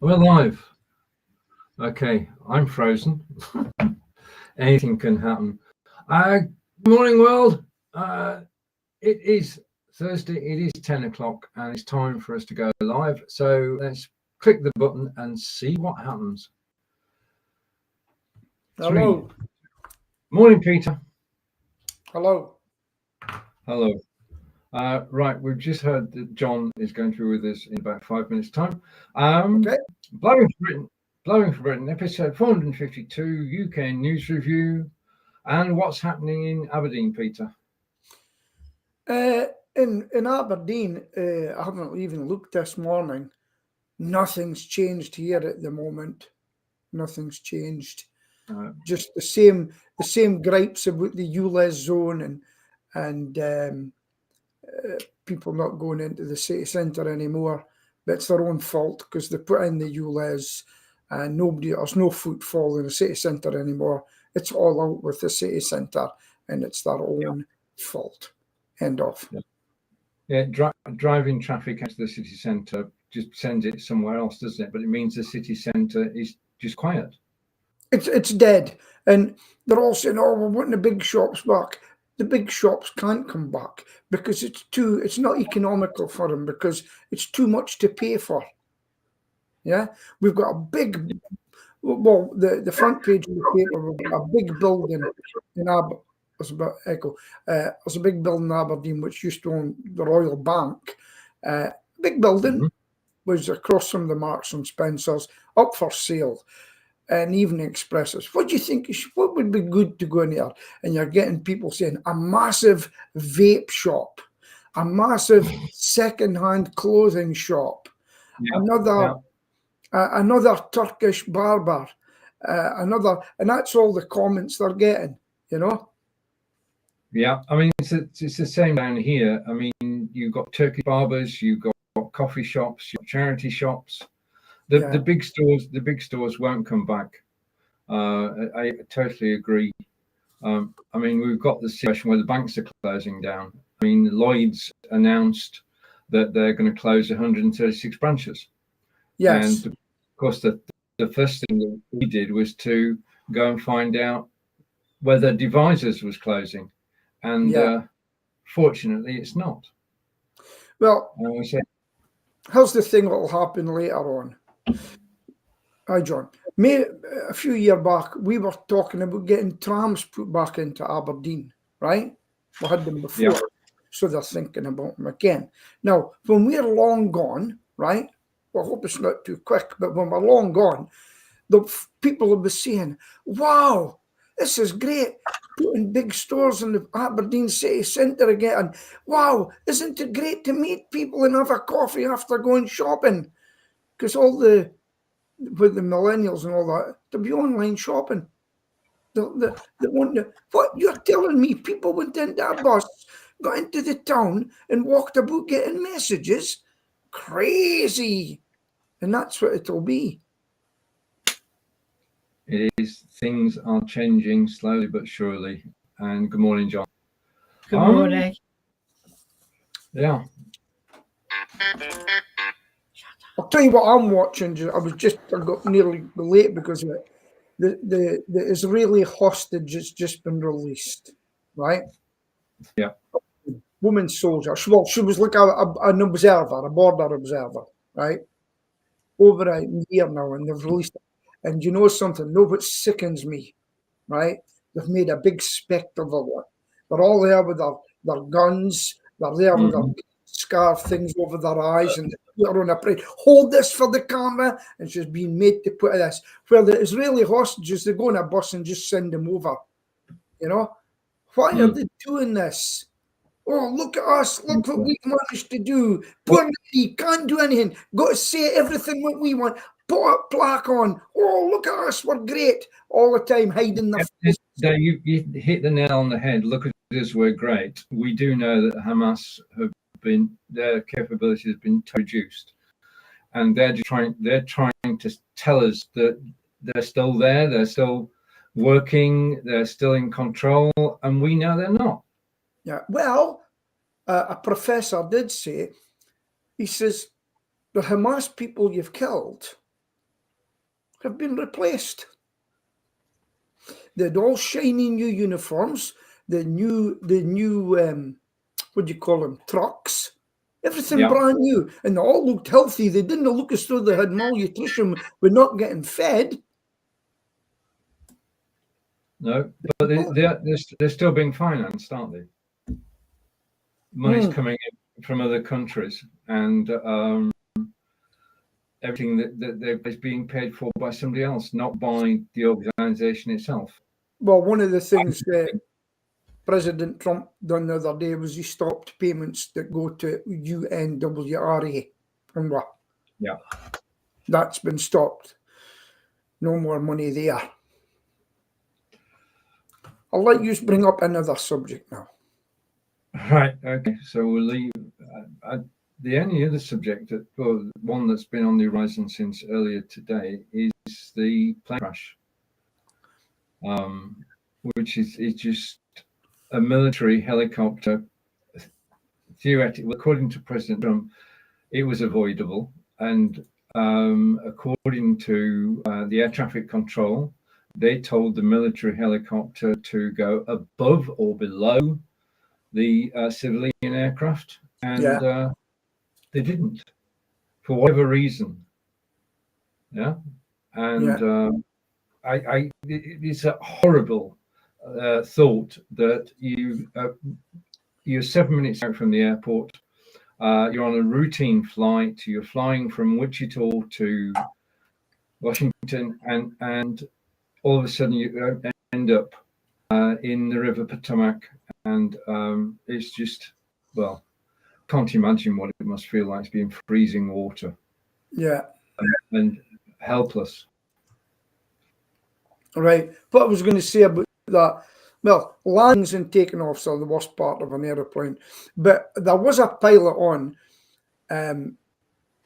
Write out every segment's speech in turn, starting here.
We're live. Okay, I'm frozen. Anything can happen. Good morning, world. It is Thursday. It is 10 o'clock, and it's time for us to go live. So let's click the button and see what happens. Hello. Morning, Peter. Hello. Hello. Right, we've just heard that Jon is going through with us in about 5 minutes' time. Okay. Blabbing for Britain, episode 452, UK News Review. And what's happening in Aberdeen, Peter? In Aberdeen, I haven't even looked this morning. Nothing's changed here at the moment. Nothing's changed. Just the same gripes about the ULEZ zone and people not going into the city centre anymore. But it's their own fault because they put in the ULEZ and there's no footfall in the city centre anymore. It's all out with the city centre and it's their own fault. End of. Yeah, driving traffic out to the city centre just sends it somewhere else, doesn't it? But it means the city centre is just quiet. It's dead. And they're all saying, oh, we're wanting the big shops back. The big shops can't come back because it's not economical for them because it's too much to pay for. Yeah, we've got the front page of the paper, we've got a big building in Aberdeen. There's a big building in Aberdeen which used to own the Royal Bank. Big building was across from the Marks and Spencers, up for sale. And Evening Expresses. What do you think? What would be good to go in there? And you're getting people saying a massive vape shop, a massive second-hand clothing shop, another Turkish barber, and that's all the comments they're getting. You know. Yeah, I mean it's the same down here. I mean you've got Turkish barbers, you've got coffee shops, you've got charity shops. The big stores won't come back. I totally agree. I mean, we've got the situation where the banks are closing down. I mean, Lloyd's announced that they're going to close 136 branches. Yes. And of course, the first thing that we did was to go and find out whether Devisors was closing, and fortunately, it's not. Well, here's the thing that will happen later on. Hi, John. A few years back, we were talking about getting trams put back into Aberdeen, right? We had them before, so they're thinking about them again. Now, when we're long gone, right? Well, I hope it's not too quick, but when we're long gone, the people will be saying, wow, this is great, putting big stores in the Aberdeen city centre again. And wow, isn't it great to meet people and have a coffee after going shopping? Because with the millennials and all that, to be online shopping. They want to, what you're telling me? People went into a bus, got into the town, and walked about getting messages. Crazy, and that's what it'll be. It is. Things are changing slowly but surely. And good morning, Jon. Good morning. Yeah. I'll tell you what I'm watching. I got nearly late because of it. The Israeli hostage has just been released, right? Yeah. Woman soldier. She was like an observer, a border observer, right? Over a year now, and they've released it. And you know something? No, what sickens me, right? They've made a big spectacle of it. They're all there with their guns. They're there with their scarf things over their eyes, and they're on a parade. Hold this for the camera, and she's being made to put this. Where the Israeli hostages, they go on a bus and just send them over. You know, why are they doing this? Oh, look at us! Look what we've managed to do. Poor lady can't do anything. Got to say everything what we want. Put a plaque on. Oh, look at us! We're great. All the time hiding the. You hit the nail on the head. Look at us, we're great. We do know that Hamas have been, their capability has been reduced, and they're trying to tell us that they're still there, they're still working, they're still in control, and we know they're not. Yeah, well, a professor did say, he says, the Hamas people you've killed, have been replaced. They had all shiny new uniforms, the new what do you call them, trucks, everything brand new, and they all looked healthy. They didn't look as though they had malnutrition, we're not getting fed. No, but they're still being financed, aren't they? Money's coming in from other countries, and everything that is being paid for by somebody else, not by the organisation itself. Well, one of the things that President Trump done the other day was he stopped payments that go to UNWRA. Remember? Yeah. That's been stopped. No more money there. I'll let you bring up another subject now. Right. Okay. So we'll leave. The only other subject, one that's been on the horizon since earlier today, is the plane crash, which is just a military helicopter. Theoretically, according to President Trump, it was avoidable, and according to the air traffic control, they told the military helicopter to go above or below the civilian aircraft, and they didn't, for whatever reason. Yeah, and it's a horrible thought that you're 7 minutes out from the airport. You're on a routine flight. You're flying from Wichita to Washington, and all of a sudden you end up in the River Potomac, and it's just, well, can't imagine what it must feel like to be in freezing water. Yeah. And helpless. Right. What I was going to say about that, well, landings and taking offs are the worst part of an aeroplane. But there was a pilot on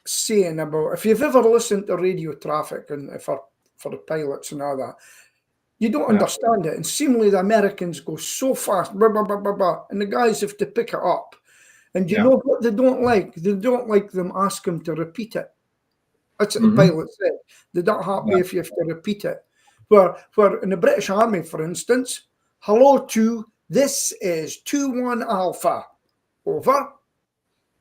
saying about, if you've ever listened to radio traffic and for the pilots and all that, you don't understand it. And seemingly the Americans go so fast, blah, blah, blah, blah, blah, and the guys have to pick it up. And you know what they don't like? They don't like them ask them to repeat it. That's what the pilot said. They're not happy if you have to repeat it. Where in the British Army, for instance, hello to, this is 2-1 Alpha. Over.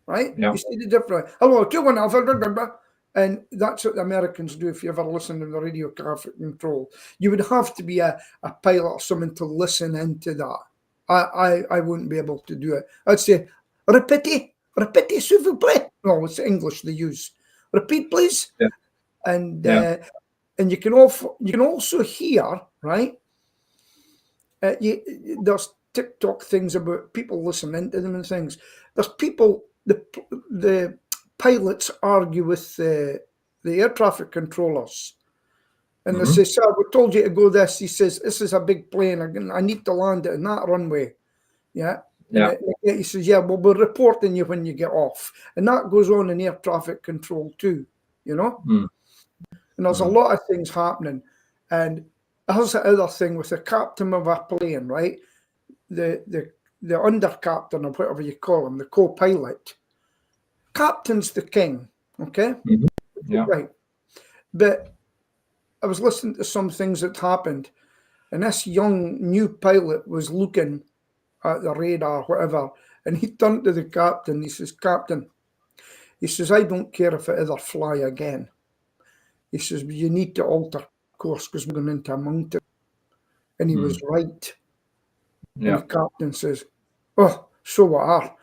Right? You see the difference. Hello, 2-1 Alpha. Blah, blah, blah. And that's what the Americans do if you ever listen to the radio traffic control. You would have to be a pilot or someone to listen into that. I wouldn't be able to do it. I'd say, répétez, s'il vous plaît. No, it's English they use. Repeat, please. Yeah. And you can also hear, right? There's TikTok things about people listening to them and things. There's people, the pilots argue with the air traffic controllers. And they say, sir, we told you to go this. He says, this is a big plane. I need to land it in that runway. Yeah. He says, yeah, well, we're reporting you when you get off. And that goes on in air traffic control too, you know? And there's a lot of things happening. And there's the other thing with the captain of a plane, right? The under captain or whatever you call him, the co-pilot. Captain's the king, okay? Yeah. Right. But I was listening to some things that happened, and this young new pilot was looking at the radar, whatever, and he turned to the captain. He says, Captain, he says, I don't care if I ever fly again. He says, but you need to alter course because we're going into a mountain. And he was right. And the captain says, oh, so what are?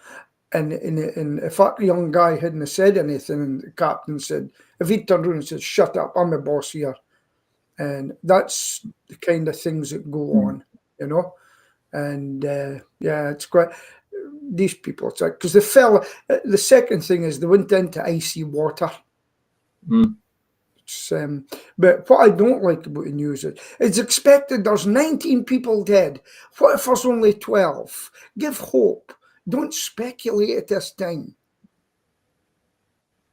And if that young guy hadn't said anything, and the captain said, if he turned around and said, shut up, I'm the boss here. And that's the kind of things that go on, you know. And it's quite, these people, it's like, because the second thing is they went into icy water. But what I don't like about the news is it's expected there's 19 people dead. What if there's only 12? Give hope. Don't speculate at this time.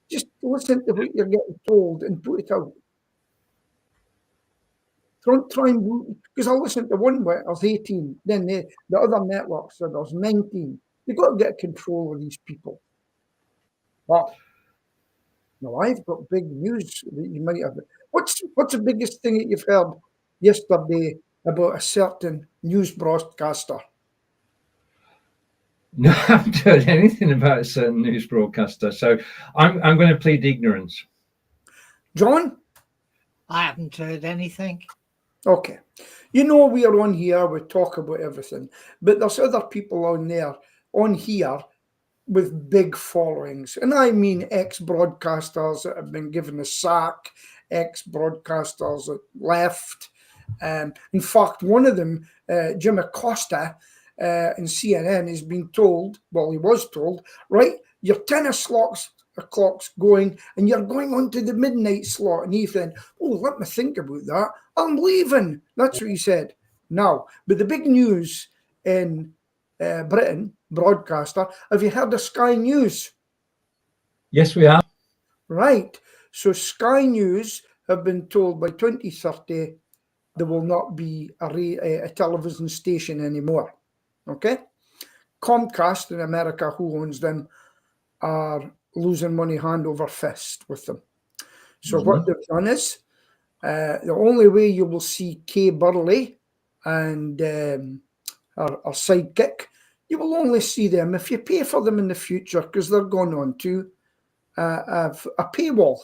Just listen to what you're getting told and put it out. Don't try and, because I listened to one where there's 18, then the other network said there's 19. You've got to get control of these people. But now I've got big news that you might have. What's the biggest thing that you've heard yesterday about a certain news broadcaster? No, I haven't heard anything about a certain news broadcaster, so I'm going to plead ignorance. John? I haven't heard anything. Okay. You know, we are on here, we talk about everything, but there's other people on here with big followings. And I mean ex-broadcasters that have been given a sack, ex-broadcasters that left. In fact, one of them, Jim Acosta, in CNN, has been told, well, he was told, right, your 10 o'clock's going and you're going on to the midnight slot. And he said, oh, let me think about that. I'm leaving. That's what he said. Now, but the big news in Britain, broadcaster, have you heard of Sky News? Yes, we have. Right. So Sky News have been told by 2030 there will not be a television station anymore. Okay? Comcast in America, who owns them, are losing money hand over fist with them. So what they've done is, the only way you will see Kay Burley and our sidekick, you will only see them if you pay for them in the future, because they're going on to a paywall.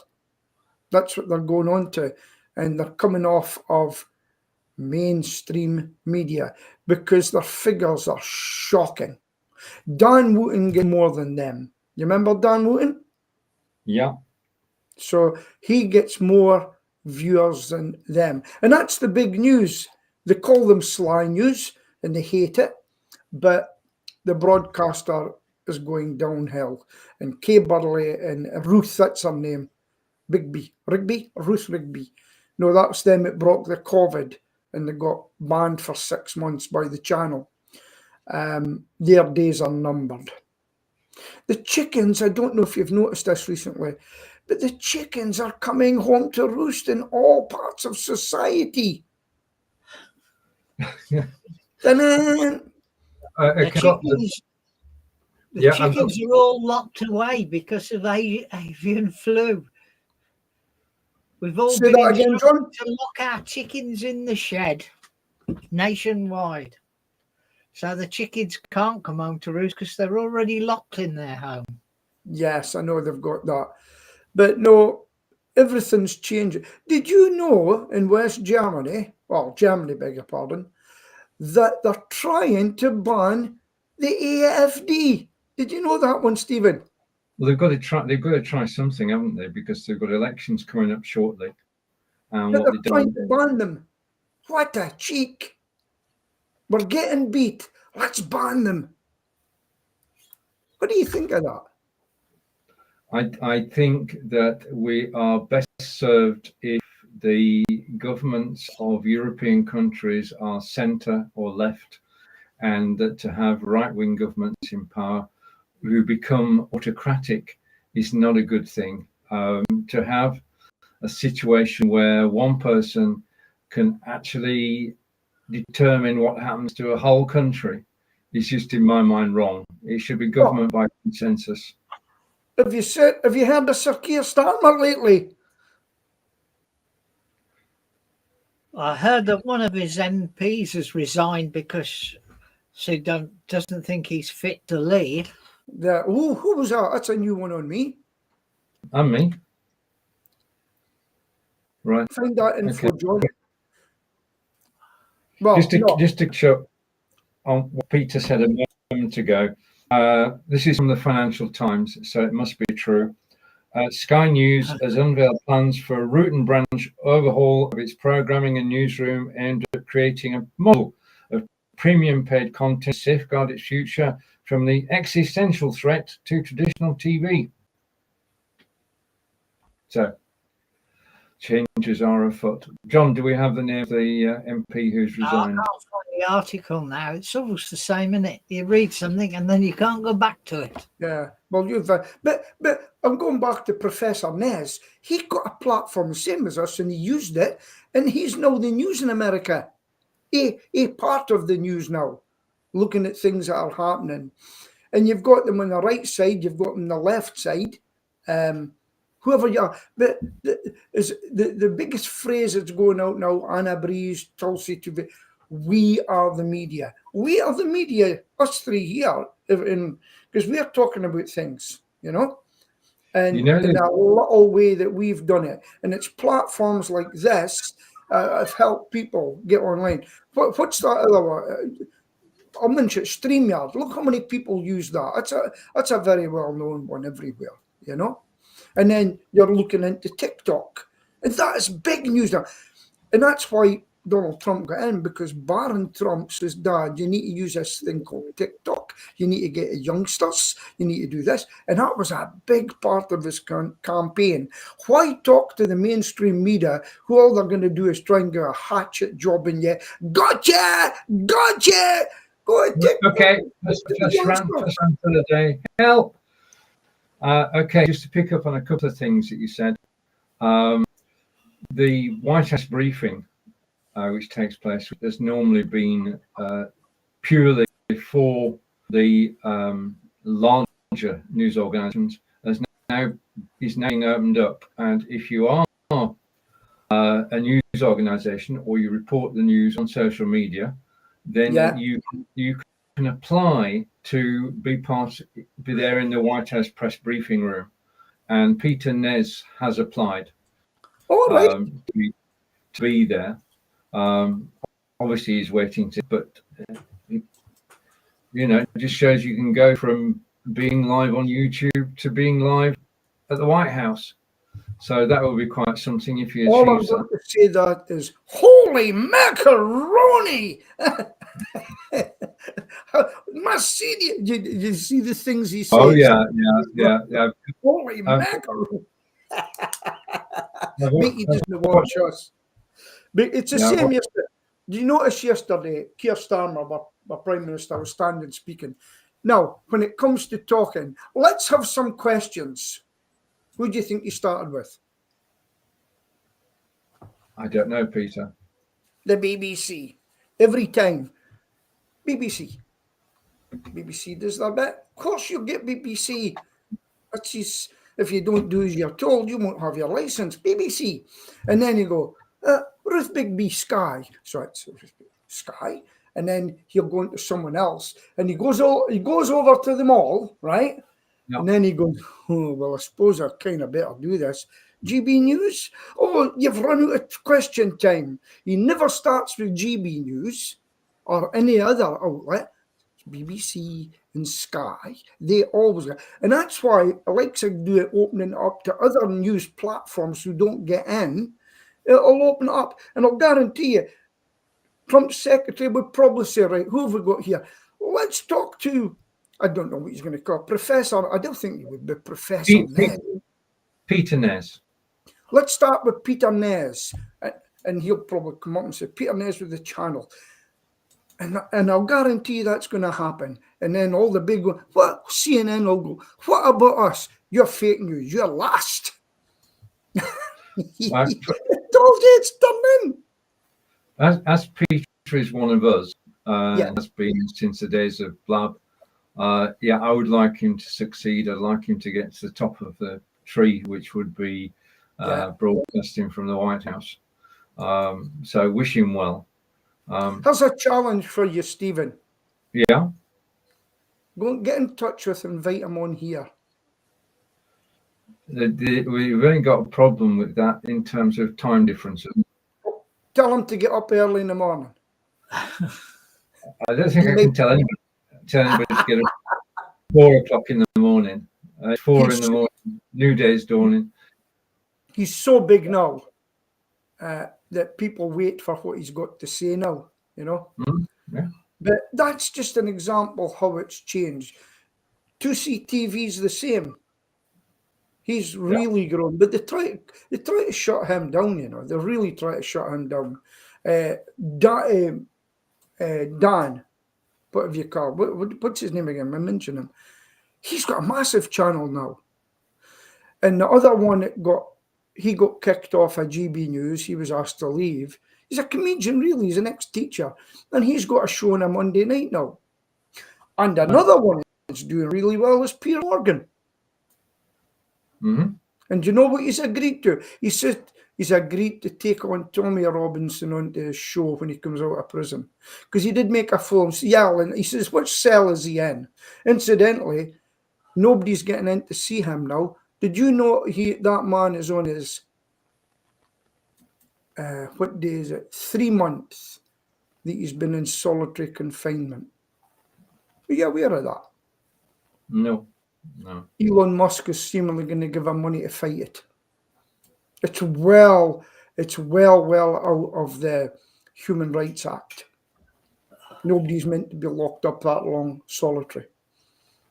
That's what they're going on to. And they're coming off of mainstream media because their figures are shocking. Dan Wooten gets more than them. You remember Dan Wooten? Yeah. So he gets more viewers than them. And that's the big news. They call them sly news and they hate it. But the broadcaster is going downhill. And Kay Burley and Ruth, that's her name. Ruth Rigby. No, that's them that brought the COVID and they got banned for 6 months by the channel. Their days are numbered. The chickens, I don't know if you've noticed this recently, but the chickens are coming home to roost in all parts of society. The chickens are all locked away because of avian flu. We've all been instructed to lock our chickens in the shed nationwide. So the chickens can't come home to roost because they're already locked in their home. Yes, I know they've got that. But no, everything's changing. Did you know in West Germany, Germany, beg your pardon, that they're trying to ban the AFD? Did you know that one, Stephen? Well, they've got to try something, haven't they? Because they've got elections coming up shortly. But they're trying to ban them. What a cheek. We're getting beat. Let's ban them. What do you think of that? I think that we are best served if the governments of European countries are centre or left, and that to have right-wing governments in power who become autocratic is not a good thing. To have a situation where one person can actually determine what happens to a whole country is just, in my mind, wrong. It should be government by consensus. Have you heard of Sir Keir Starmer lately? I heard that one of his MPs has resigned because she doesn't think he's fit to lead. Who was that? That's a new one on me. And me. Right. Find that info, okay. John. Well, just to show on what Peter said a moment ago, this is from the Financial Times, so it must be true. Sky News has unveiled plans for a root and branch overhaul of its programming and newsroom aimed at creating a model of premium paid content to safeguard its future from the existential threat to traditional TV. So, changes are afoot. John, do we have the name of the MP who's resigned? I can't find the article now. It's almost the same, isn't it? You read something and then you can't go back to it. Yeah, well, but I'm going back to Professor Nez. He got a platform the same as us, and he used it, and he's now the news in America. A part of the news now, looking at things that are happening. And you've got them on the right side, you've got them on the left side, whoever you are. But the biggest phrase that's going out now, Anna Breeze, Tulsi, we are the media. We are the media, us three here, because we are talking about things, you know, and in a little way that we've done it. And it's platforms like this have helped people get online. What's that other one? I'll mention StreamYard. Look how many people use that. That's a very well-known one everywhere, you know. And then you're looking into TikTok, and that is big news now. And that's why Donald Trump got in, because Barron Trump says, Dad, you need to use this thing called TikTok. You need to get youngsters. You need to do this. And that was a big part of his campaign. Why talk to the mainstream media who all they're going to do is try and get a hatchet job in you? Gotcha! Gotcha! Go ahead, TikTok. Okay, first rant for the day. Help! Okay, just to pick up on a couple of things that you said. The White House briefing, which takes place, has normally been purely for the larger news organisations, is now being opened up. And if you are a news organisation or you report the news on social media, then you can apply to be there in the White House press briefing room. And Peter Nez has applied to be there. Obviously he's waiting but you know, it just shows you can go from being live on YouTube to being live at the White House. So that will be quite something if you all achieve I'm going to say that is, holy macaroni! You see the things he says? Oh yeah. Holy macaroni! Mate, he doesn't watch us. But it's the same yesterday. Do you notice yesterday, Keir Starmer, our Prime Minister, was standing speaking? Now, when it comes to talking, let's have some questions. Who do you think he started with? I don't know, Peter. The BBC. Every time. BBC does that bit. Of course you'll get BBC. That's his, if you don't do as you're told, you won't have your licence. BBC. And then you go, Ruth Bigby Sky. So it's Sky. And then he'll go into someone else. And he goes over to them all, right? Yep. And then he goes, oh, well, I suppose I kind of better do this. GB News? Oh, you've run out of question time. He never starts with GB News or any other outlet. BBC and Sky, they always go. And that's why I like to do it, opening up to other news platforms who don't get in. It'll open up, and I'll guarantee you, Trump's secretary would probably say, right, who have we got here? Let's talk to, I don't know what he's going to call, Professor, I don't think he would be Professor Nez. Peter Nez. Let's start with Peter Nez, and he'll probably come up and say, Peter Nez with the channel. And I'll guarantee that's going to happen. And then all the big ones, what CNN will go, what about us? You're fake news. You're last. It's done in. As Peter is one of us, has been since the days of Blab, I would like him to succeed. I'd like him to get to the top of the tree, which would be broadcasting from the White House. So wish him well. Here's a challenge for you, Stephen. Yeah. Go and get in touch with him, invite him on here. We've only got a problem with that in terms of time differences. Tell him to get up early in the morning. I don't think I can tell anybody to get up 4 o'clock in the morning. 4 in the morning, new day's dawning. He's so big now that people wait for what he's got to say now, you know. Yeah. But that's just an example how it's changed. 2C TV's the same. He's really grown, but they try to shut him down, you know. They really try to shut him down. Dan, whatever you call, what's his name again? I mentioned him. He's got a massive channel now. And the other one that got kicked off of GB News. He was asked to leave. He's a comedian, really. He's an ex-teacher. And he's got a show on a Monday night now. And another one that's doing really well is Pierre Morgan. Mm-hmm. And you know what he's agreed to? He said he's agreed to take on Tommy Robinson onto his show when he comes out of prison. Because he did make a film, and he says, which cell is he in? Incidentally, nobody's getting in to see him now. Did you know that man is on his, what day is it? 3 months that he's been in solitary confinement. Are you aware of that? No. Elon Musk is seemingly going to give him money to fight it. It's well out of the Human Rights Act. Nobody's meant to be locked up that long solitary.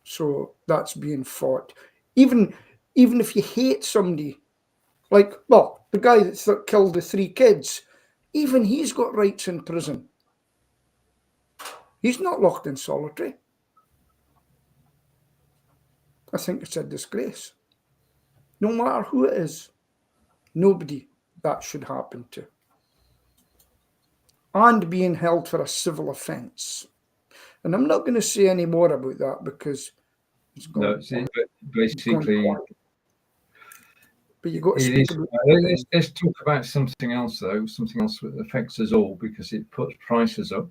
So that's being fought. Even if you hate somebody, like, well, the guy that killed the 3 kids, even he's got rights in prison. He's not locked in solitary. I think it's a disgrace. No matter who it is, nobody that should happen to. And being held for a civil offence. And I'm not going to say any more about that because it's gone. No, see, but basically, but you got to let's talk about something else, though, something else that affects us all because it puts prices up.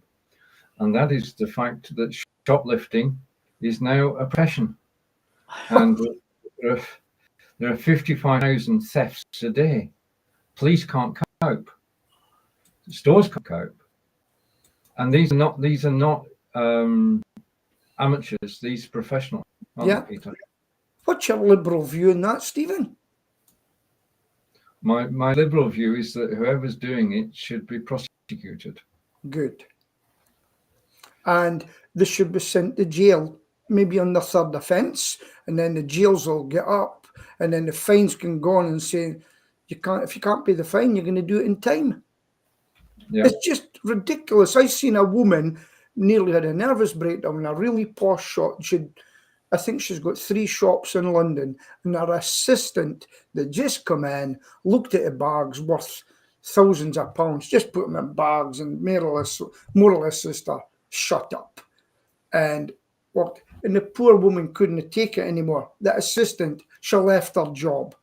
And that is the fact that shoplifting is now a profession. And there are 55,000 thefts a day. Police can't cope. Stores can't cope. And these are not amateurs. These are professionals. Yeah. Peter? What's your liberal view on that, Stephen? My liberal view is that whoever's doing it should be prosecuted. Good. And they should be sent to jail, maybe on the 3rd offence, and then the jails will get up, and then the fines can go on and say, if you can't pay the fine, you're going to do it in time. Yeah. It's just ridiculous. I seen a woman nearly had a nervous breakdown in a really posh shop. I think she's got 3 shops in London, and her assistant that just come in looked at the bags worth thousands of pounds, just put them in bags, and more or less just shut up. And walked. And the poor woman couldn't take it anymore. The assistant, she left her job.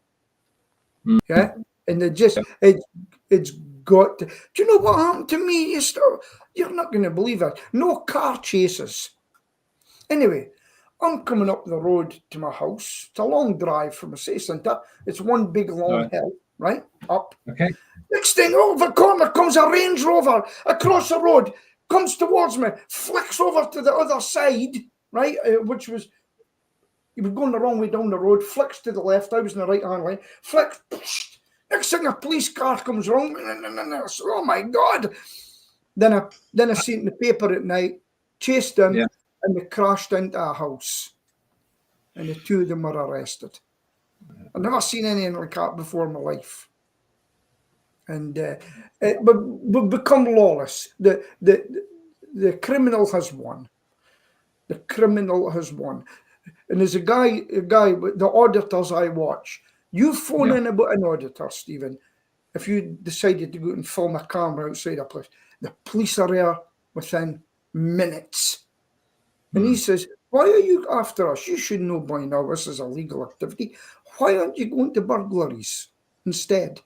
Yeah, and they just it's got to, do you know what happened to me? You're not going to believe it. No car chases. Anyway, I'm coming up the road to my house. It's a long drive from the city centre. It's one big long hill, right? Up. Okay. Next thing, over the corner comes a Range Rover across the road, comes towards me, flicks over to the other side, right? Which was, he was going the wrong way down the road, flicks to the left. I was in the right-hand lane, flicks. Next thing, a police car comes wrong. Oh my God! Then I see it in the paper at night, chased them, and they crashed into a house, and the 2 of them were arrested. I've never seen anything like that before in my life. And but we've become lawless. The criminal has won. The criminal has won. And there's a guy, the auditors I watch. You phone in about an auditor, Stephen. If you decided to go and film a camera outside a place, the police are there within minutes. And he says, why are you after us? You should know by now this is a legal activity. Why aren't you going to burglaries instead?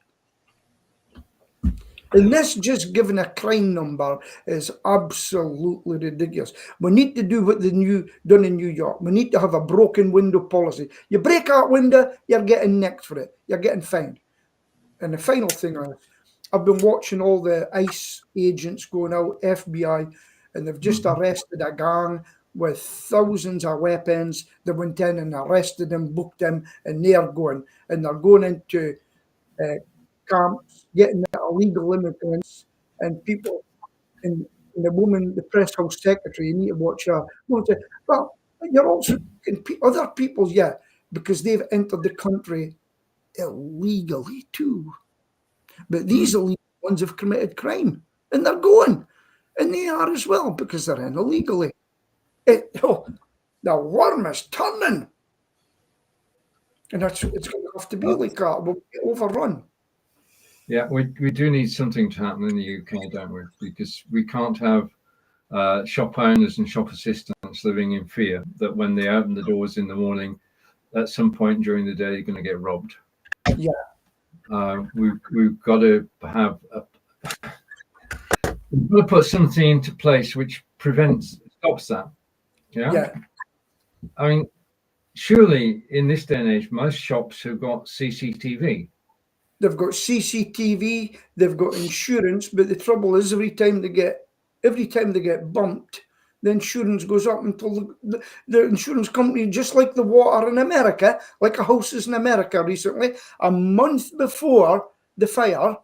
And this just giving a crime number is absolutely ridiculous. We need to do what done in New York. We need to have a broken window policy. You break that window, you're getting nicked for it. You're getting fined. And the final thing is, I've been watching all the ICE agents going out, FBI, and they've just arrested a gang with thousands of weapons. They went in and arrested them, booked them, and they're going into camps, getting illegal immigrants and people, and the woman, the press house secretary, you need to watch her. Well, you're also other people, because they've entered the country illegally too. But these illegal ones have committed crime, and they're going, and they are as well because they're in illegally. The worm is turning, and it's going to have to be like that. We'll get overrun. Yeah, we do need something to happen in the UK, don't we? Because we can't have shop owners and shop assistants living in fear that when they open the doors in the morning, at some point during the day, they're going to get robbed. Yeah. We've got to have we've got to put something into place which stops that. Yeah. I mean, surely in this day and age, most shops have got CCTV. They've got CCTV, they've got insurance, but the trouble is every time they get bumped, the insurance goes up until the insurance company, just like the water in America, like a houses in America recently, a month before the fire,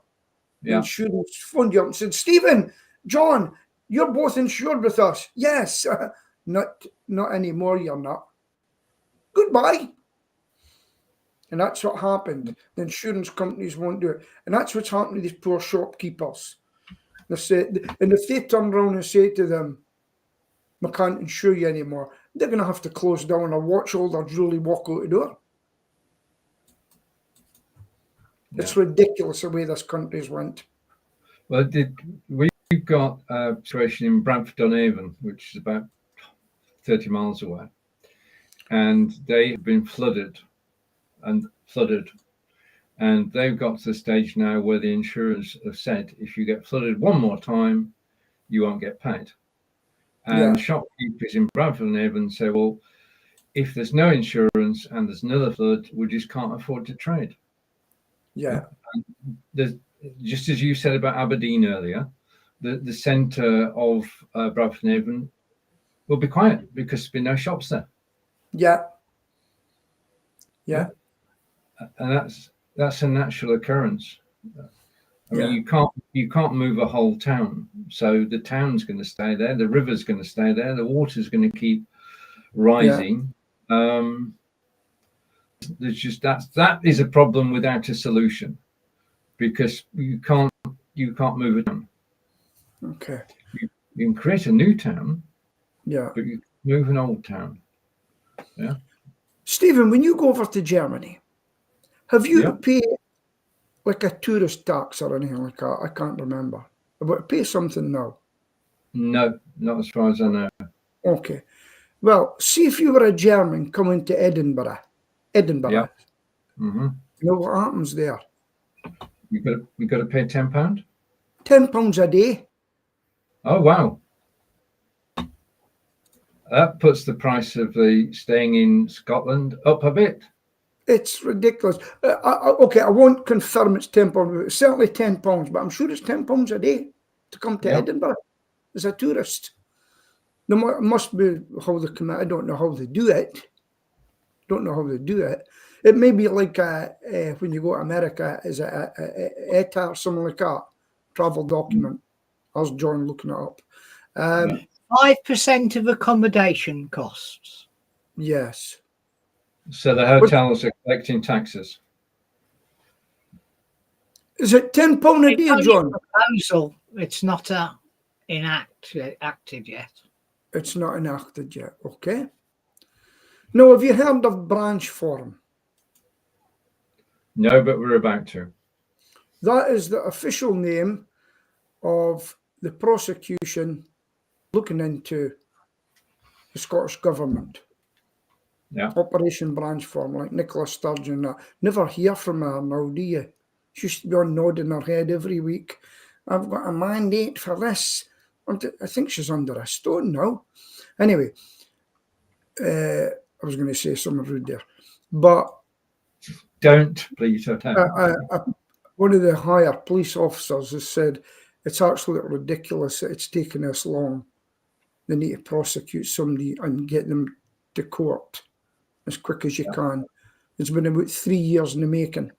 the insurance phoned you up and said, Stephen, John, you're both insured with us. Yes. Not anymore, you're not. Goodbye. And that's what happened. The insurance companies won't do it. And that's what's happened to these poor shopkeepers. They say, and if they turn around and say to them, I can't insure you anymore, they're going to have to close down or watch all their jewelry walk out the door. Yeah. It's ridiculous the way this country's went. Well, we've got a situation in Bradford-on-Avon, which is about 30 miles away. And they have been flooded. And they've got to the stage now where the insurers have said, if you get flooded one more time, you won't get paid. And shopkeepers in Bradford-on-Avon say, well, if there's no insurance and there's another flood, we just can't afford to trade. Yeah. And just as you said about Aberdeen earlier, the centre of Bradford-on-Avon will be quiet because there'll be no shops there. Yeah. And that's a natural occurrence. I mean, you can't move a whole town, so the town's going to stay there, the river's going to stay there, the water's going to keep rising. There's just that is a problem without a solution, because you can't move a town. Okay. You can create a new town, but you move an old town. Yeah. Stephen, when you go over to Germany, have you to pay like a tourist tax or anything like that? I can't remember. But pay something now. No, not as far as I know. Okay. Well, see if you were a German coming to Edinburgh. Yeah. Mm-hmm. You know what happens there? You got to pay £10? £10 a day. Oh wow. That puts the price of the staying in Scotland up a bit. It's ridiculous. Okay, I won't confirm it's £10. It's certainly £10, but I'm sure it's £10 a day to come to Edinburgh as a tourist. There must be how they come out. I don't know how they do it. It may be like when you go to America, is it a ETA or something like that? Travel document. How's John looking it up? 5% of accommodation costs. Yes. So the hotels are collecting taxes. Is it £10 a day, John? Proposal. It's not acted yet. It's not enacted yet. Okay. Now, have you heard of branch form? No, but we're about to. That is the official name of the prosecution looking into the Scottish government. Yeah. Operation Branch Form, like Nicola Sturgeon. Never hear from her now, do you? She used to be on nodding her head every week. I've got a mandate for this. I think she's under a stone now. Anyway, I was going to say something rude there, but don't please. One of the higher police officers has said it's absolutely ridiculous that it's taken this long. They need to prosecute somebody and get them to court as quick as you can. It's been about 3 years in the making.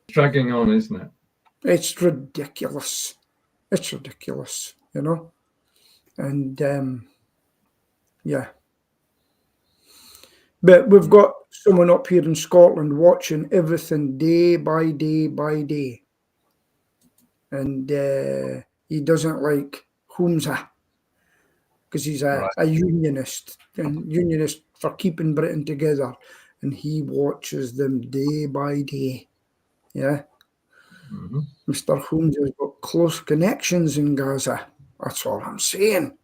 It's dragging on, isn't it? It's ridiculous. It's ridiculous, you know. And yeah. But we've got someone up here in Scotland watching everything day by day by day. And he doesn't like Humza because he's a unionist, and unionist for keeping Britain together. And he watches them day by day. Yeah. Mm-hmm. Mr. Humza's got close connections in Gaza. That's all I'm saying.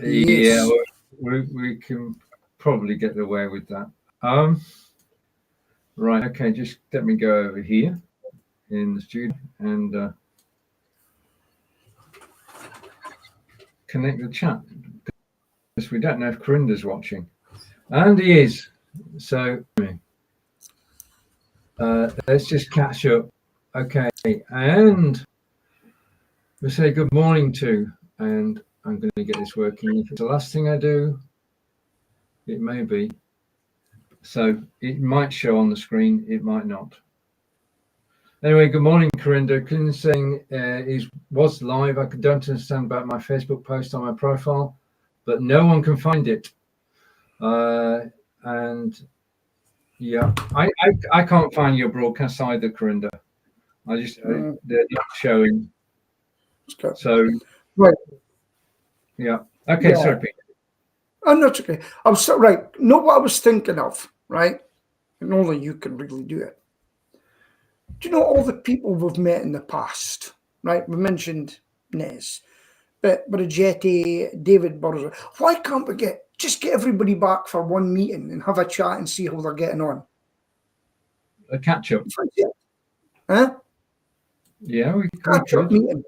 Yeah, we can probably get away with that. Right, okay, just let me go over here in the studio and connect the chat, because we don't know if Corinda's watching, and he is. So let's just catch up. Okay, and we say good morning to, and I'm going to get this working. If it's the last thing I do, it may be. So it might show on the screen, it might not. Anyway, good morning, Corinda. Corinda saying was live. I don't understand about my Facebook post on my profile, but no one can find it. And yeah, I can't find your broadcast either, Corinda. They're not showing. So right. Yeah. Okay, yeah. Sorry, Peter. Oh, no, it's okay. I'm so right. Know what I was thinking of, right? And only you can really do it. Do you know all the people we've met in the past, right? We mentioned Nez, but Brigetti, David Burrows. Why can't we just get everybody back for one meeting and have a chat and see how they're getting on? A catch up. Huh? Yeah, we catch up meeting.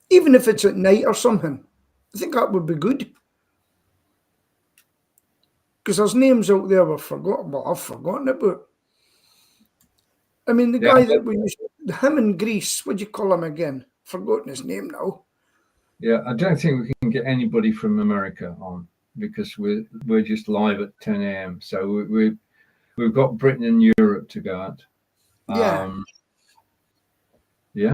Even if it's at night or something. I think that would be good. Because there's names out there we've forgotten. Well, I've forgotten about. I mean, the guy that we used, him in Greece, what do you call him again? Forgotten his name now. Yeah, I don't think we can get anybody from America on, because we're just live at 10 a.m. So we've got Britain and Europe to go at. Yeah. Yeah.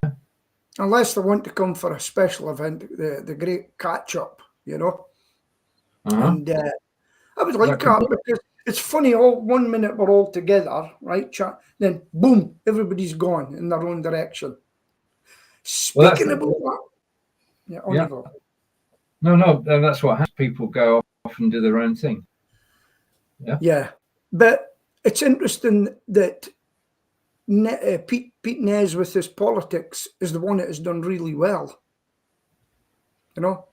Unless they want to come for a special event, the great catch up, you know. And I would like that, because it's funny. All 1 minute we're all together, right? Chat. Then boom, everybody's gone in their own direction. Speaking about that, yeah. No, that's what happens. People go off and do their own thing. Yeah. Yeah, but it's interesting that Pete Nez with his politics is the one that has done really well. You know,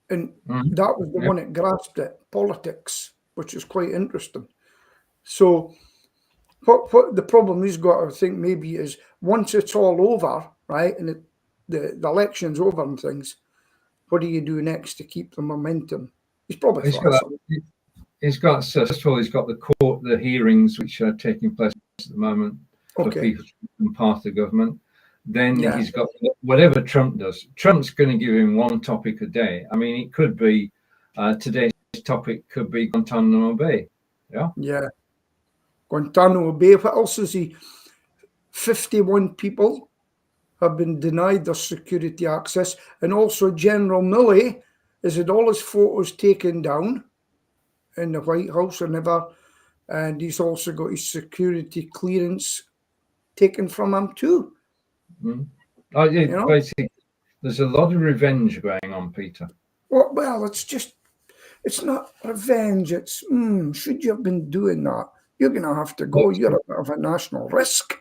and that was the one that grasped it, politics, which is quite interesting. So what the problem he's got, I think, maybe is once it's all over, right, and the election's over and things, what do you do next to keep the momentum? He's probably he's got first of all, he's got the hearings which are taking place at the moment for people and part of the government. Then he's got whatever Trump does. Trump's going to give him one topic a day. I mean, it could be today's topic could be Guantanamo Bay. Yeah. Guantanamo Bay. What else is he? 51 people have been denied their security access, and also General Milley has had all his photos taken down in the White House or never, and he's also got his security clearance taken from him too. Basically, there's a lot of revenge going on, Peter. Well, it's not revenge. It's should you have been doing that? You're going to have to go. You're a bit of a national risk.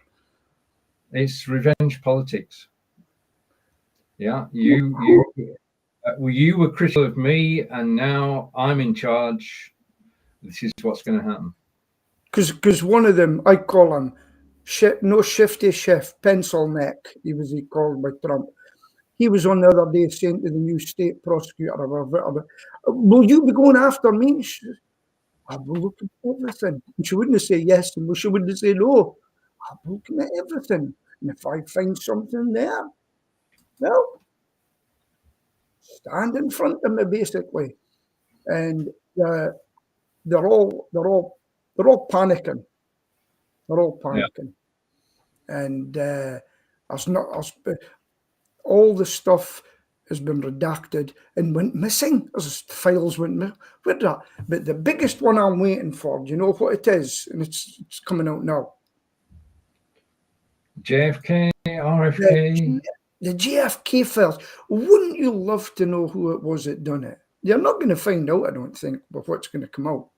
It's revenge politics. Yeah, you were critical of me, and now I'm in charge. This is what's going to happen. Because one of them, I call him no shifty chef, pencil neck. He called by Trump. He was on the other day saying to the new state prosecutor, "Will you be going after me?" She says, "I'm looking at everything." And she wouldn't say yes, and she wouldn't say no. I'm looking at everything, and if I find something there, well, stand in front of me, basically. And they're all panicking. They're all panicking, and all the stuff has been redacted and went missing. As files went missing. But the biggest one I'm waiting for, do you know what it is? And it's coming out now. JFK, RFK. The JFK files. Wouldn't you love to know who it was that done it? You're not going to find out, I don't think, with what's going to come out.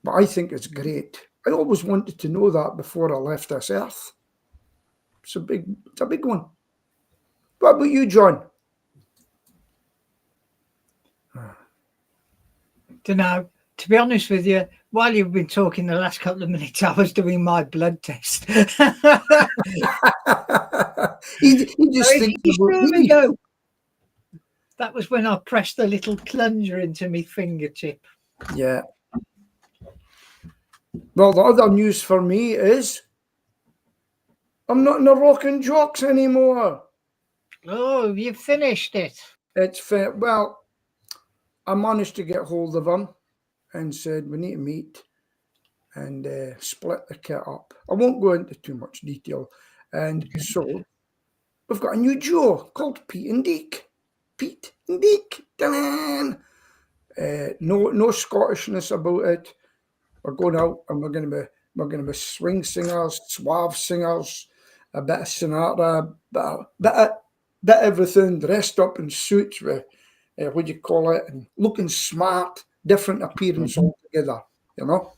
But I think it's great. I always wanted to know that before I left this earth. It's a big one. What about you, John? Don't know. To be honest with you, while you've been talking the last couple of minutes, I was doing my blood test. he just thinks about me. Go. That was when I pressed the little plunger into my fingertip. Yeah. Well, the other news for me is I'm not in the Rock and Jocks anymore. Oh, you finished it. It's fair. Well, I managed to get hold of him and said we need to meet and split the kit up. I won't go into too much detail. And so we've got a new duo called Pete and Deke. Pete and Deke. No Scottishness about it. We're going out and we're going to be swing singers, suave singers, a bit of Sinatra, bit of everything, dressed up in suits with what do you call it, and smart, different appearance altogether, you know.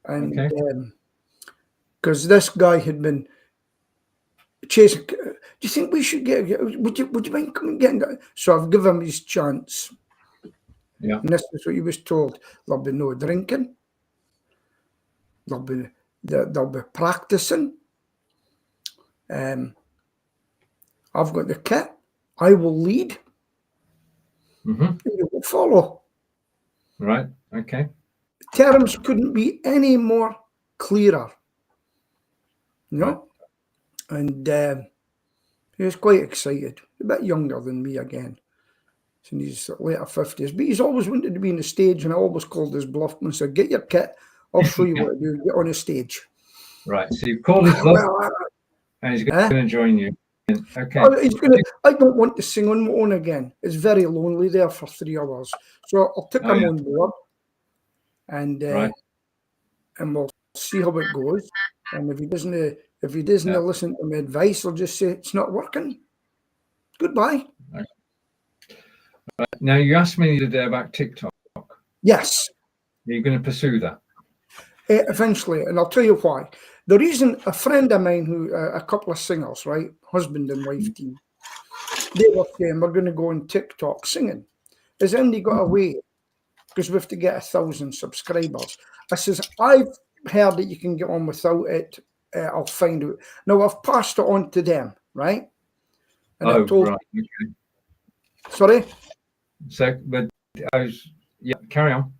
And because this guy had been chasing, do you think we should would you mind coming and getting that? So I've given him his chance. Yeah. And this is what he was told. There'll be no drinking. They'll be practicing. I've got the kit. I will lead. And you will follow. Right. Okay. Terms couldn't be any more clearer. You know? Right. And he was quite excited. A bit younger than me again. He's in his later 50s. But he's always wanted to be on the stage, and I always called his bluff and said, get your kit. I'll show you what to do. Get on a stage. Right. So you've called his bluff, and he's going to join you. Okay. I don't want to sing on my own again. It's very lonely there for 3 hours. So I'll take him on board, and we'll see how it goes. And if he doesn't listen to my advice, I'll just say it's not working. Goodbye. Okay. Now you asked me the other day about TikTok. Yes. Are you going to pursue that? Eventually, and I'll tell you why. The reason a friend of mine who, a couple of singers, right, husband and wife team, they were saying we're going to go on TikTok singing. Is then they got away because we have to get 1,000 subscribers. I says, I've heard that you can get on without it. I'll find out. Now I've passed it on to them, right? And I told right. Okay. Sorry? So, but carry on.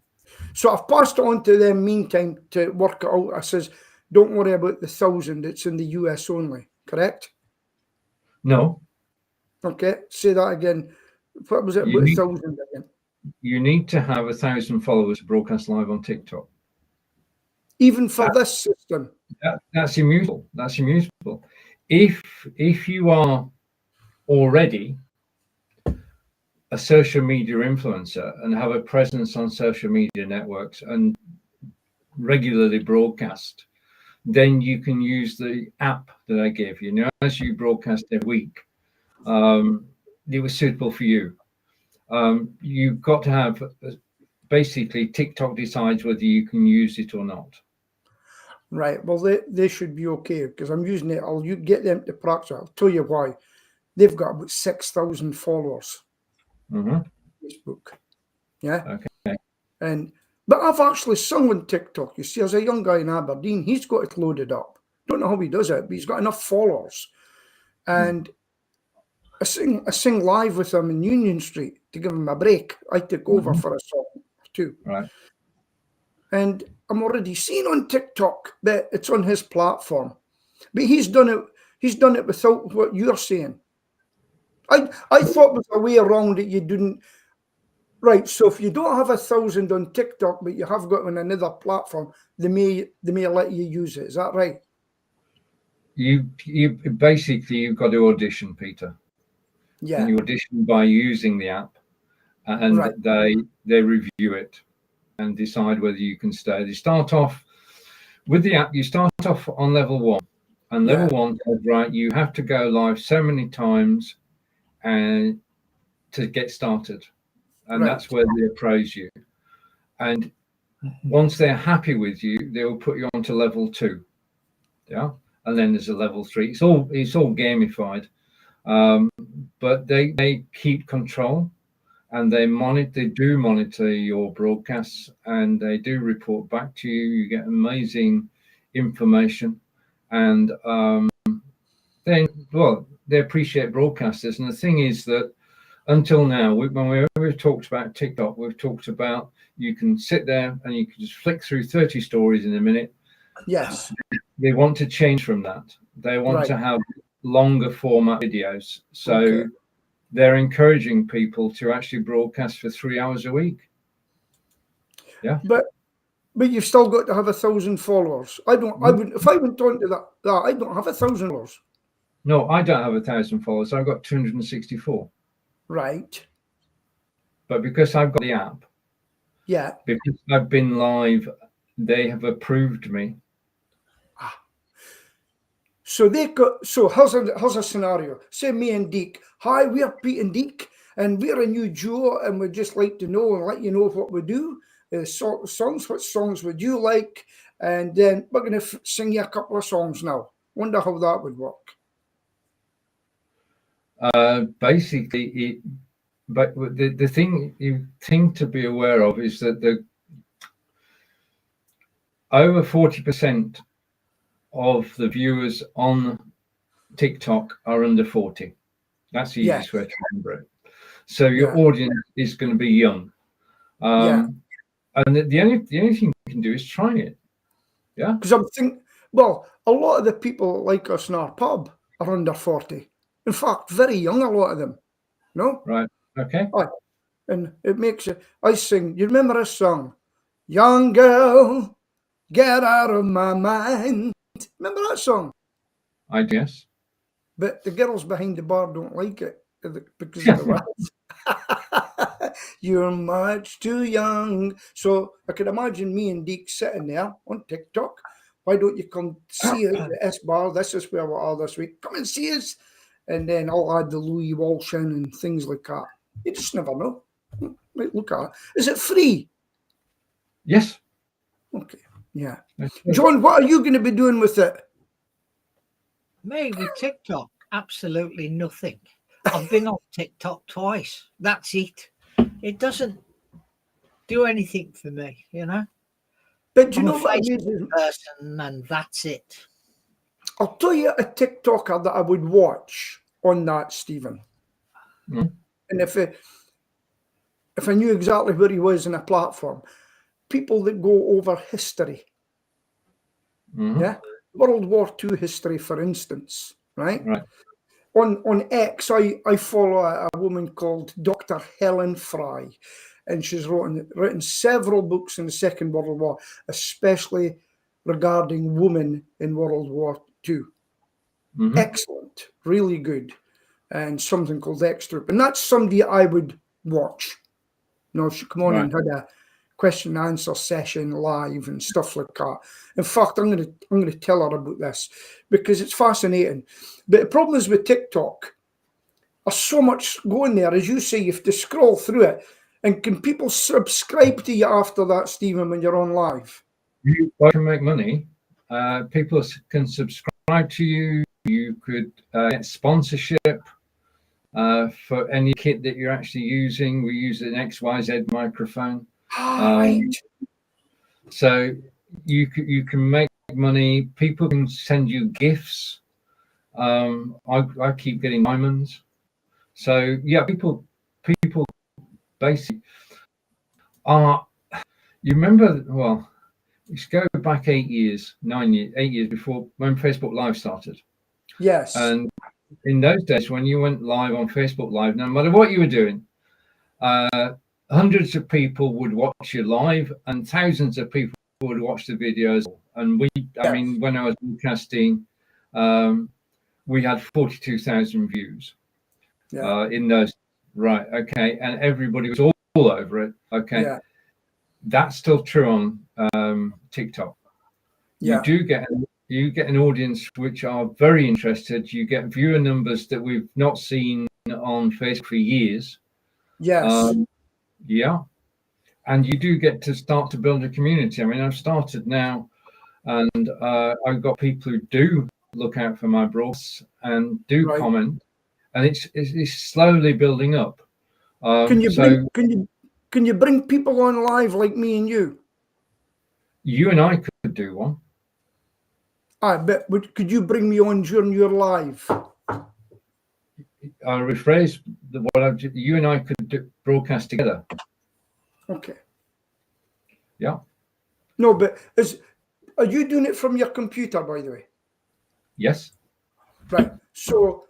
So I've passed it on to them meantime to work it out. I says, don't worry about the 1,000. It's in the US only, correct? No. Okay, say that again. What was it about 1,000 again? You need to have 1,000 followers to broadcast live on TikTok. Even for this system? That's immutable. That's immutable. If you are already a social media influencer and have a presence on social media networks and regularly broadcast, then you can use the app that I gave you. Now, as you broadcast every week, it was suitable for you. You've got to have, basically, TikTok decides whether you can use it or not. Right. Well, they should be okay because I'm using it. I'll get them to practice. I'll tell you why. They've got about 6,000 followers. Facebook. Yeah. Okay. But I've actually sung on TikTok. You see, as a young guy in Aberdeen, he's got it loaded up. Don't know how he does it, but he's got enough followers. And I sing live with him in Union Street to give him a break. I took over for a song or two. Right. And I'm already seen on TikTok that it's on his platform. But he's done it without what you're saying. I thought it was a way around it. You didn't. Right, so if you don't have 1,000 on TikTok, but you have got on another platform, they may let you use it. Is that right? You basically, you've got to audition, Peter. Yeah. And you audition by using the app, and they review it and decide whether you can stay. They start off with the app. You start off on level 1, and level 1 says, right, you have to go live so many times and to get started. And that's where they appraise you. And once they're happy with you, they will put you on to level 2. Yeah. And then there's a level 3. It's all gamified. But they keep control. and they do monitor your broadcasts, and they do report back to you. You get amazing information, and then, well, they appreciate broadcasters. And the thing is that until now, when we've talked about TikTok, we've talked about you can sit there and you can just flick through 30 stories in a minute. Yes. They want to change from that. They want to have longer format videos. So they're encouraging people to actually broadcast for 3 hours a week. Yeah. But you've still got to have 1,000 followers. I wouldn't, if I went on to that, I don't have 1,000 followers. No, I don't have 1,000 followers. I've got 264. Right. But because I've got the app, because I've been live, they have approved me. So here's a scenario. Say me and Deke. Hi, we're Pete and Deke, and we're a new duo, and we'd just like to know and let you know what we do. Songs. What songs would you like? And then we're going to sing you a couple of songs now. Wonder how that would work. Basically, but the thing to be aware of is that the over 40% of the viewers on TikTok are under 40. That's the easiest way to remember it. So your audience is going to be young. And the only thing you can do is try it. Yeah. Because I'm thinking, well, a lot of the people like us in our pub are under 40. In fact, very young, a lot of them. No? Right. Okay. And it makes it, I sing, you remember a song? Young girl, get out of my mind. Remember that song? I guess. But the girls behind the bar don't like it because of the words. You're much too young. So I could imagine me and Deke sitting there on TikTok. Why don't you come see us at the S Bar? This is where we are this week. Come and see us. And then I'll add the Louis Walsh in and things like that. You just never know. Might look at it. Is it free? Yes. Okay. Yeah. John, what are you going to be doing with it? Me with TikTok? Absolutely nothing. I've been on TikTok twice. That's it. It doesn't do anything for me, you know. But do you I'm know a what Facebook person, and that's it. I'll tell you a TikToker that I would watch on that, Stephen. Mm. And if I knew exactly where he was in a platform, people that go over history. Mm-hmm. Yeah. World War II history, for instance, right? Right. On X, I follow a woman called Dr. Helen Fry, and she's written several books in the Second World War, especially regarding women in World War II. Mm-hmm. Excellent, really good, and something called X Troop, and that's somebody I would watch. You know, she come on and had a question and answer session live and stuff like that. In fact, I'm going to tell her about this because it's fascinating. But the problem is with TikTok, there's so much going there. As you say, you have to scroll through it. And can people subscribe to you after that, Stephen, when you're on live? You can make money. People can subscribe to you. You could get sponsorship for any kit that you're actually using. We use an XYZ microphone. Right. So you can make money. People can send you gifts. I keep getting diamonds. So yeah, people basically are. You remember? Well, let's go back 8 years before when Facebook Live started. Yes. And in those days, when you went live on Facebook Live, no matter what you were doing, hundreds of people would watch you live, and thousands of people would watch the videos. And I mean, when I was broadcasting, we had 42,000 views in those. Right. Okay. And everybody was all over it. Okay. Yeah. That's still true on TikTok. Yeah. You get an audience which are very interested. You get viewer numbers that we've not seen on Facebook for years. Yes. Yeah. And you do get to start to build a community. I mean, I've started now, and I've got people who do look out for my broadcasts and do comment, and it's slowly building up. Can you bring people on live like me and you? You and I could do one. But could you bring me on during your live? I'll rephrase you and I could broadcast together. Okay. Yeah. No, but are you doing it from your computer, by the way? Yes. Right. So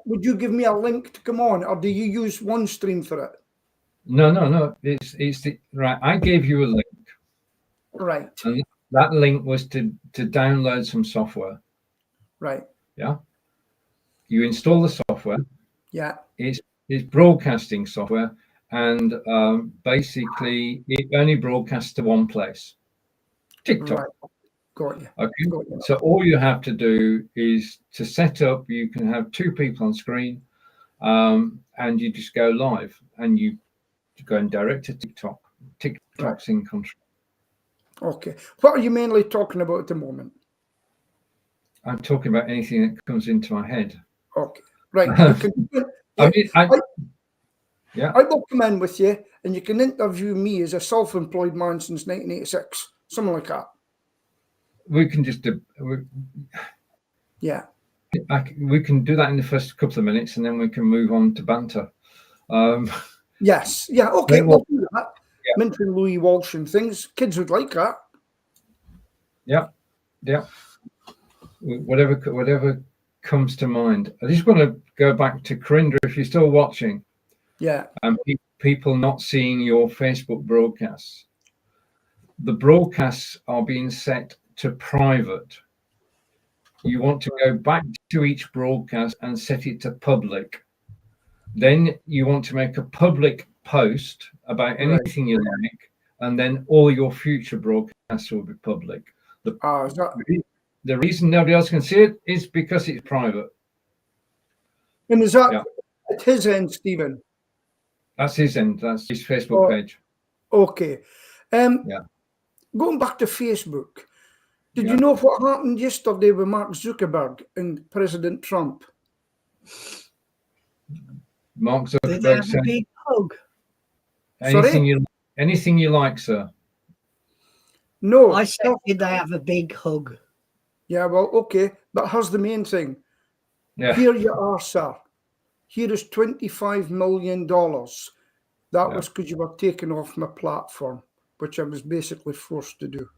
would you give me a link to come on, or do you use OneStream for it? No. It's right. I gave you a link. Right. And that link was to download some software. Right. Yeah. You install the software. Yeah. It's broadcasting software, and basically it only broadcasts to one place, TikTok. Right. Got you. Okay. Got you. So all you have to do is to set up. You can have 2 people on screen, and you just go live, and you go and direct to TikTok. TikTok's in control. Okay. What are you mainly talking about at the moment? I'm talking about anything that comes into my head. Okay. Right. I will come in with you, and you can interview me as a self-employed man since 1986, something like that. We can just do. Yeah. We can do that in the first couple of minutes, and then we can move on to banter. Yes. Yeah. Okay. We'll do that. Yeah. Mention Louis Walsh and things. Kids would like that. Yeah. Whatever comes to mind. I just want to go back to Corinda, if you're still watching. Yeah. And people not seeing your Facebook broadcasts. The broadcasts are being set to private. You want to go back to each broadcast and set it to public. Then you want to make a public post about anything you like, and then all your future broadcasts will be public. The reason nobody else can see it is because it's private. And is that at his end, Stephen? That's his end. That's his Facebook page. Okay. Going back to Facebook, did you know what happened yesterday with Mark Zuckerberg and President Trump? Mark Zuckerberg did they have a big hug? Anything you like, sir. No. I said, did they have a big hug? Yeah, well, okay. But here's the main thing. Yeah. Here you are, sir. Here is $25 million. That was because you were taken off my platform, which I was basically forced to do.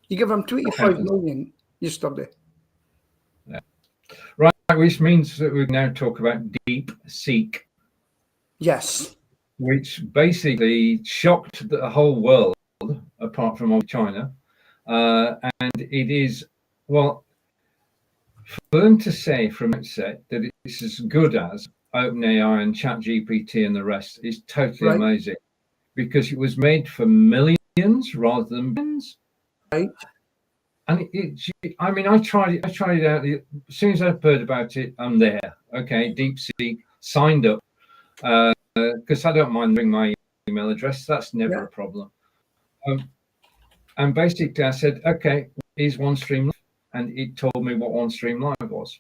You give him 25 million yesterday. Yeah. Right, which means that we now talk about DeepSeek. Yes. Which basically shocked the whole world, apart from China. And it is, well, for them to say from outset that it's as good as OpenAI and ChatGPT and the rest is totally amazing, because it was made for millions rather than billions. Right. And I tried it out. As soon as I heard about it, I'm there. Okay, DeepSeek, signed up, because I don't mind bringing my email address. That's never a problem. And basically I said, okay, is OneStream Live? And it told me what OneStream Live was.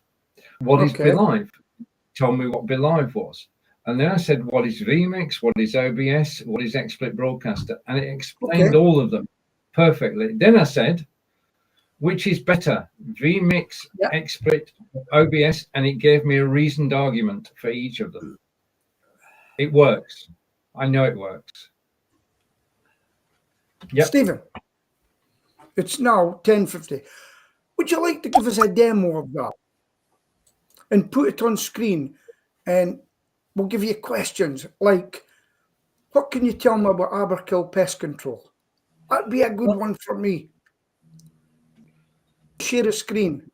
What is BeLive? Told me what BeLive was. And then I said, what is vMix? What is OBS? What is XSplit Broadcaster? And it explained all of them perfectly. Then I said, which is better, vMix, XSplit, OBS? And it gave me a reasoned argument for each of them. It works. I know it works. Yep. Stephen, it's now 10:50. Would you like to give us a demo of that and put it on screen? And we'll give you questions like, what can you tell me about Aberkill Pest Control? That'd be a good one for me. Share a screen.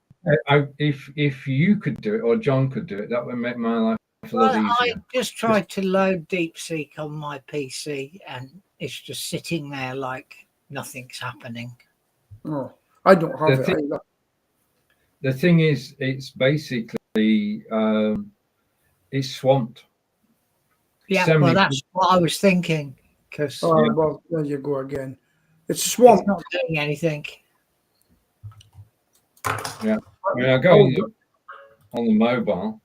If you could do it, or John could do it, that would make my life a lot easier. I just tried to load DeepSeek on my PC, and it's just sitting there like nothing's happening. Oh, I don't have it either. The thing is, it's basically it's swamped. Yeah, well, that's what I was thinking. Because well, there you go again. It's swamped. It's not doing anything. Yeah, I mean, I go on the mobile.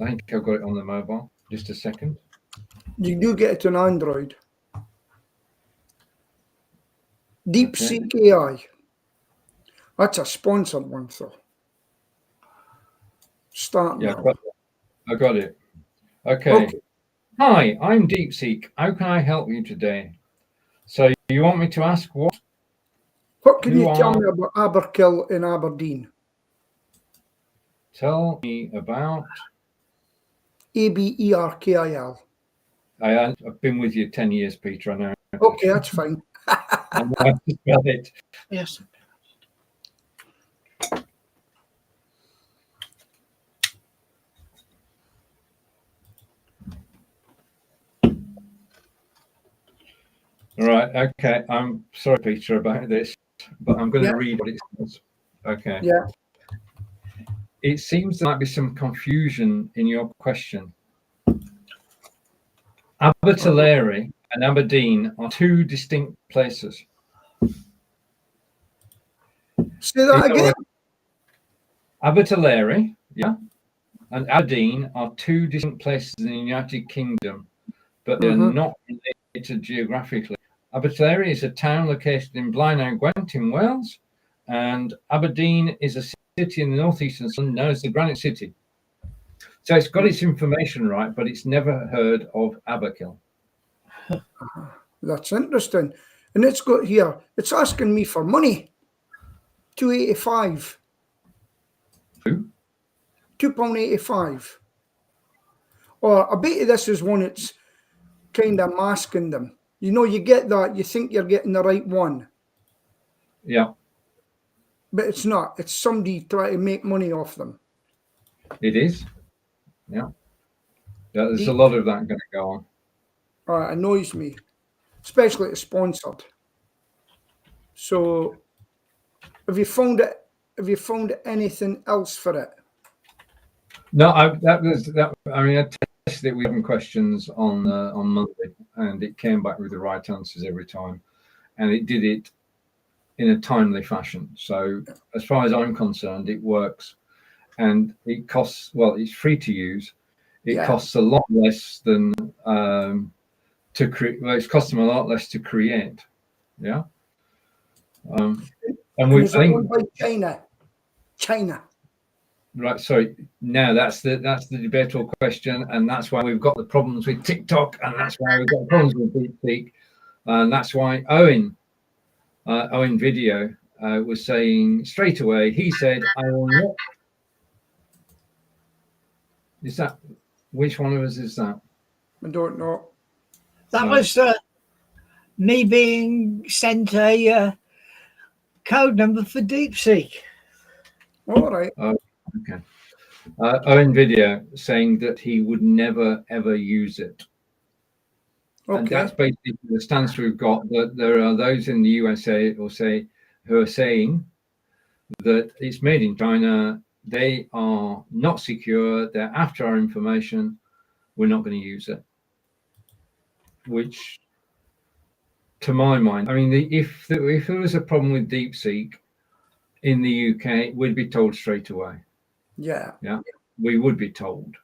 I think I've got it on the mobile. Just a second. You do get it on Android. DeepSeek AI. That's a sponsored one, though. Start now. I got it. Okay. Hi, I'm DeepSeek. How can I help you today? So you want me to ask what? What can you tell me about Aberkill in Aberdeen? Tell me about Aberkil. I've been with you 10 years, Peter. I know. Okay, that's fine. I know to spell it. Yes. All right. Okay. I'm sorry, Peter, about this, but I'm going to read what it says. Okay. Yeah. It seems there might be some confusion in your question. Abertillery and Aberdeen are two distinct places. Say that again. Abertillery, yeah, and Aberdeen are two distinct places in the United Kingdom, but they're not related geographically. Abertillery is a town located in Blaenau Gwent in Wales, and Aberdeen is a city in the northeastern Scotland known as the Granite City. So it's got its information right, but it's never heard of Aberkill. That's interesting. And it's got here, it's asking me for money. £2.85. Who? £2.85. Or I bet you this is one that's kind of masking them. You know, you get that, you think you're getting the right one. Yeah. But it's not. It's somebody trying to make money off them. It is. Yeah. There's a lot of that going to go on. It annoys me, especially it's sponsored. So, have you found it? Have you found anything else for it? No, I tested it with some questions on Monday, and it came back with the right answers every time, and it did it in a timely fashion. So, as far as I'm concerned, it works, and it costs. Well, it's free to use. It costs a lot less than to create. Well, it's cost them a lot less to create. Yeah. And we think China. Right. Sorry. Now that's the debatable question, and that's why we've got the problems with TikTok, and that's why we've got problems with DeepSeek, and that's why Owen Video was saying straight away. He said, "I will not." Is that which one of us is that? I don't know. That was me being sent a code number for DeepSeek. All right. Okay. Owen Video saying that he would never ever use it. Okay. And that's basically the stance we've got, that there are those in the USA who are saying that it's made in China, they are not secure, they're after our information, we're not going to use it. Which, to my mind, I mean, if there was a problem with DeepSeek in the UK, we'd be told straight away. Yeah, we would be told.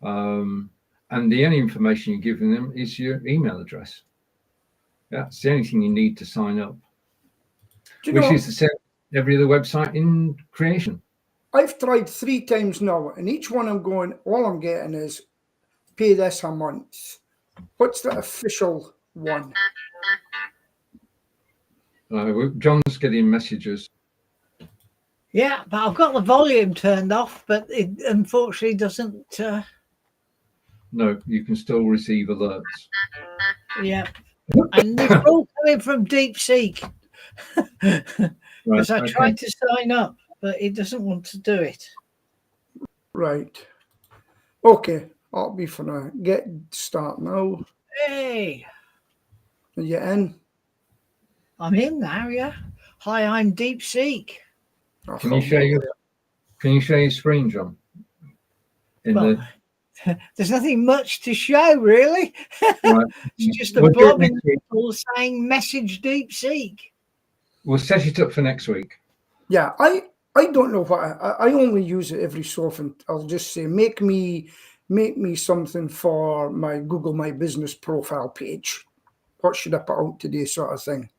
And the only information you're giving them is your email address. That's the only thing you need to sign up, which is the same every other website in creation. I've tried 3 times now, and each one I'm going, all I'm getting is pay this a month. What's the official one? John's getting messages. Yeah, but I've got the volume turned off, but it unfortunately doesn't. No, you can still receive alerts. Yeah, and they're all coming from DeepSeek. Because I tried to sign up, but it doesn't want to do it. Right. Okay, I'll be for now. Start now. Hey. Are you in? I'm in now, yeah. Hi, I'm DeepSeek. Can you share your screen, John? There's nothing much to show, really. Right. It's just a blob in people saying message DeepSeek. We'll set it up for next week. Yeah, I don't know what I only use it every so often. I'll just say, make me something for my Google My Business profile page. What should I put out today, sort of thing.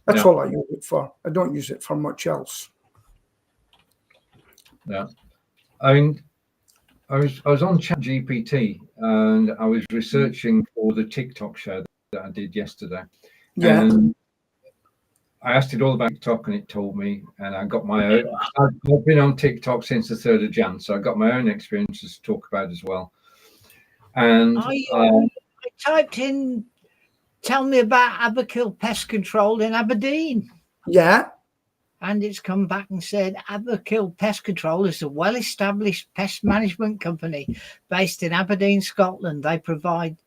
That's all I use it for. I don't use it for much else. Yeah, I mean, I was on ChatGPT and I was researching for the TikTok show that I did yesterday. Yeah. And I asked it all about TikTok and it told me, and I got my own. I've been on TikTok since the 3rd of Jan, so I got my own experiences to talk about as well. And I typed in, tell me about Aberkill Pest Control in Aberdeen. Yeah. And it's come back and said Aberkill Pest Control is a well-established pest management company based in Aberdeen, Scotland. They provide...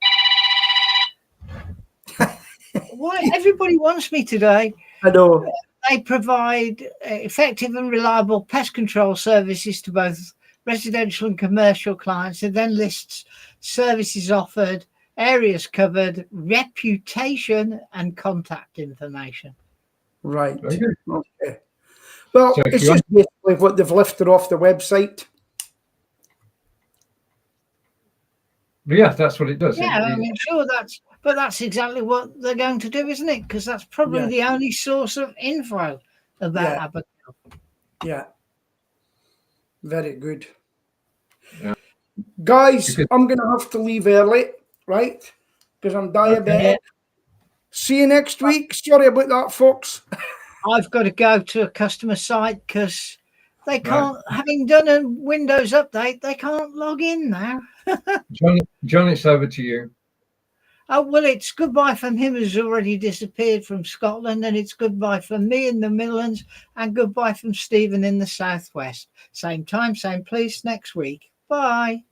Why everybody wants me today. I know. They provide effective and reliable pest control services to both residential and commercial clients. It then lists services offered, areas covered, reputation, and contact information. Right. Okay. Well, so it's just basically what they've lifted off the website. Yeah, that's what it does. Yeah, I mean, sure, that's exactly what they're going to do, isn't it? Because that's probably the only source of info about Aberkill. Yeah. Very good. Yeah. Guys, I'm going to have to leave early, right? Because I'm diabetic. Okay. See you next week. Sorry about that, folks. I've got to go to a customer site because they can't, having done a Windows update, they can't log in now. John, it's over to you. Oh, well, it's goodbye from him who's already disappeared from Scotland, and it's goodbye from me in the Midlands, and goodbye from Stephen in the Southwest. Same time, same place next week. Bye.